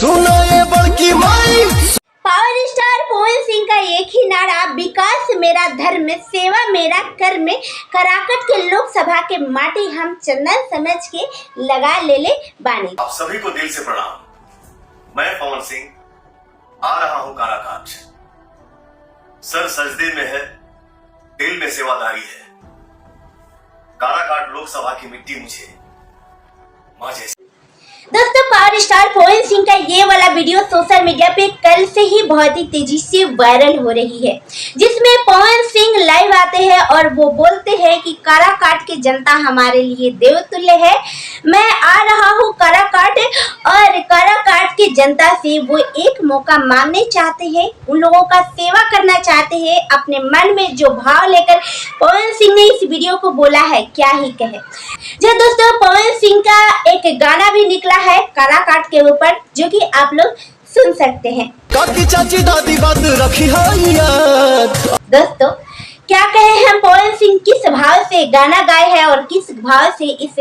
सुनो ये बड़की माई। पावर स्टार पवन सिंह का एक ही नारा, विकास मेरा धर्म, सेवा मेरा कर्म। कराकट के लोकसभा के माटी हम चंदन समझ के लगा ले बानी। आप सभी को दिल से प्रणाम। मैं पवन सिंह आ रहा हूं काराकाट। सर सजदे में है, दिल में सेवादारी है। काराकाट लोकसभा की मिट्टी मुझे मां जैसी। दोस्तों, पावर स्टार पवन सिंह का ये वाला वीडियो सोशल मीडिया पे कल से ही बहुत ही तेजी से वायरल हो रही है, जिसमें पवन सिंह लाइव आते हैं और वो बोलते हैं कि काराकाट की जनता हमारे लिए देवतुल्य है। मैं आ रहा हूँ काराकाट और काराकाट की जनता से वो एक मौका मांगने चाहते हैं, उन लोगों का सेवा करना चाहते हैं। अपने मन में जो भाव लेकर पवन सिंह ने इस वीडियो को बोला है, क्या ही कहे। जी दोस्तों, पवन सिंह का एक गाना भी निकला है काराकाट के ऊपर, जो कि आप लोग सुन सकते हैं। काकी चाची दादी बात रखी है याद। दोस्तों, क्या कहे हम पवन सिंह किस भाव से गाना गाए हैं और किस भाव से इस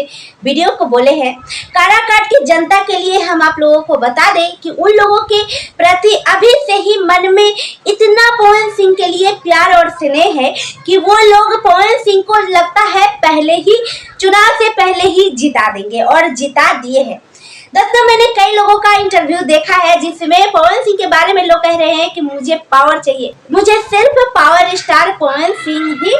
वीडियो को बोले हैं। काराकाट की जनता के लिए हम आप लोगों को बता दें कि उन लोगों के प्रति अभी से ही मन में इतना पवन सिंह के लिए प्यार और स्नेह है कि वो लोग पवन सिंह को लगता है पहले ही चुनाव से पहले ही जिता देंगे, और जिता दिए हैं। दोस्तों, मैंने कई लोगों का इंटरव्यू देखा है जिसमें पवन सिंह के बारे में लोग कह रहे हैं कि मुझे पावर चाहिए, मुझे सिर्फ पावर स्टार पवन सिंह ही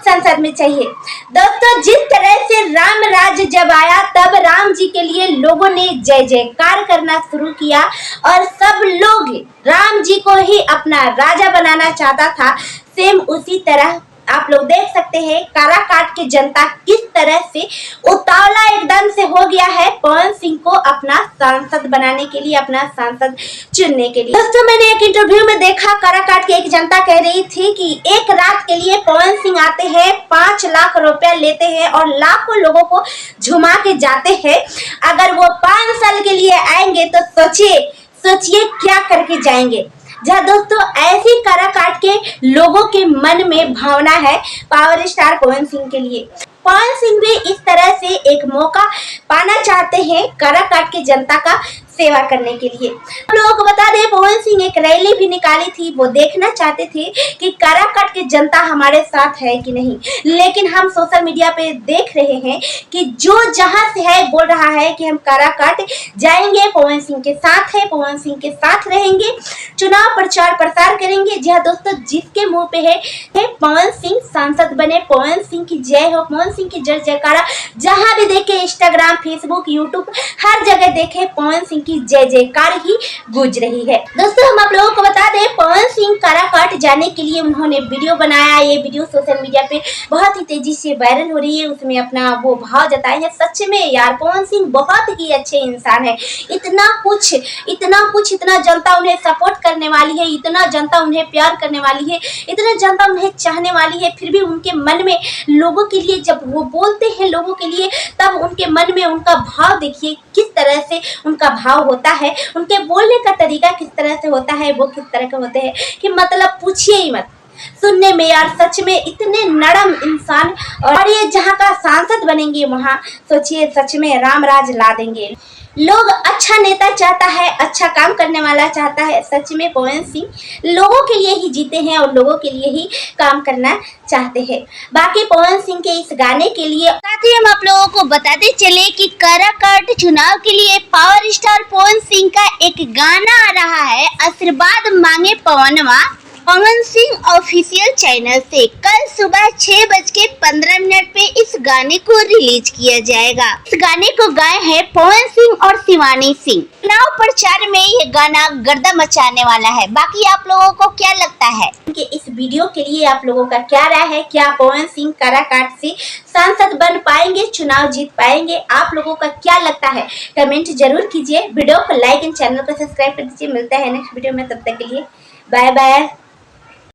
संसद में चाहिए। दोस्तों, जिस तरह से राम राज जब आया तब राम जी के लिए लोगों ने जय जयकार करना शुरू किया और सब लोग राम जी को ही अपना राजा बनाना चाहता था। सेम उसी तरह आप लोग देख सकते हैं काराकाट की जनता किस तरह से उतावला एकदम से हो गया है पवन सिंह को अपना सांसद बनाने के लिए, अपना सांसद चुनने के लिए। दोस्तों, मैंने एक इंटरव्यू में देखा काराकाट की एक जनता कह रही थी कि एक रात के लिए पवन सिंह आते हैं, 5 लाख रुपया लेते हैं और लाखों लोगों को झुमा के जाते हैं। अगर वो 5 साल के लिए आएंगे तो सोचिए क्या करके जाएंगे। जहाँ दोस्तों, ऐसी काराकाट के लोगों के मन में भावना है पावर स्टार पवन सिंह के लिए। पवन सिंह भी इस तरह से एक मौका पाना चाहते हैं काराकाट की जनता का सेवा करने के लिए। हम लोगों को बता दें, पवन सिंह एक रैली भी निकाली थी, वो देखना चाहते थे कि काराकाट की जनता हमारे साथ है कि नहीं। लेकिन हम सोशल मीडिया पे देख रहे हैं कि जो जहां से है बोल रहा है कि हम काराकाट जाएंगे, पवन सिंह के साथ है, पवन सिंह के साथ रहेंगे, चुनाव प्रचार प्रसार करेंगे। जी हाँ दोस्तों, जिसके मुंह पे है पवन सिंह सांसद बने, पवन सिंह की जय हो, पवन सिंह की जय जयकारा। जहां भी देखे, इंस्टाग्राम, फेसबुक, यूट्यूब, हर जगह देखे पवन सिंह की जय जयकार ही गूंज रही है। दोस्तों, हम आप लोगों को बता दें, पवन सिंह काराकाट जाने के लिए उन्होंने वीडियो बनाया। ये वीडियो सोशल मीडिया पे बहुत ही तेजी से वायरल हो रही है। उसमें अपना वो भाव जताए हैं। सच में यार, पवन सिंह बहुत ही अच्छे इंसान है। इतना कुछ इतना जनता उन्हें सपोर्ट करने वाली है, इतना जनता उन्हें प्यार करने वाली है, इतना जनता उन्हें चाहने वाली है। फिर भी उनके मन में लोगों के लिए जब वो बोलते हैं लोगों के लिए, तब उनके मन में उनका भाव देखिए किस तरह से उनका भाव होता है, उनके बोलने का तरीका किस तरह से होता है, वो किस तरह के होते हैं कि मतलब पूछिए ही मत। सुनने में यार सच में इतने नरम इंसान, और ये जहाँ का सांसद बनेंगे वहाँ सोचिए सच में राम राज ला देंगे। लोग अच्छा नेता चाहता है, अच्छा काम करने वाला चाहता है। सच में पवन सिंह लोगों के लिए ही जीते हैं और लोगों के लिए ही काम करना चाहते हैं। बाकी पवन सिंह के इस गाने के लिए साथ ही हम आप लोगों को बताते चले कि काराकाट चुनाव के लिए पावर स्टार पवन सिंह का एक गाना आ रहा है, आशीर्वाद मांगे पवनवा। पवन सिंह ऑफिशियल चैनल से कल सुबह 6:15 पे इस गाने को रिलीज किया जाएगा। इस गाने को गाए हैं पवन सिंह और शिवानी सिंह। चुनाव प्रचार में ये गाना गर्दा मचाने वाला है। बाकी आप लोगों को क्या लगता है कि इस वीडियो के लिए आप लोगों का क्या राय है? क्या पवन सिंह काराकाट से सांसद बन पाएंगे, चुनाव जीत पाएंगे? आप लोगों का क्या लगता है? कमेंट जरूर कीजिए। वीडियो को लाइक एंड चैनल को सब्सक्राइब कर दीजिए। मिलता है नेक्स्ट वीडियो में, तब तक के लिए बाय बाय।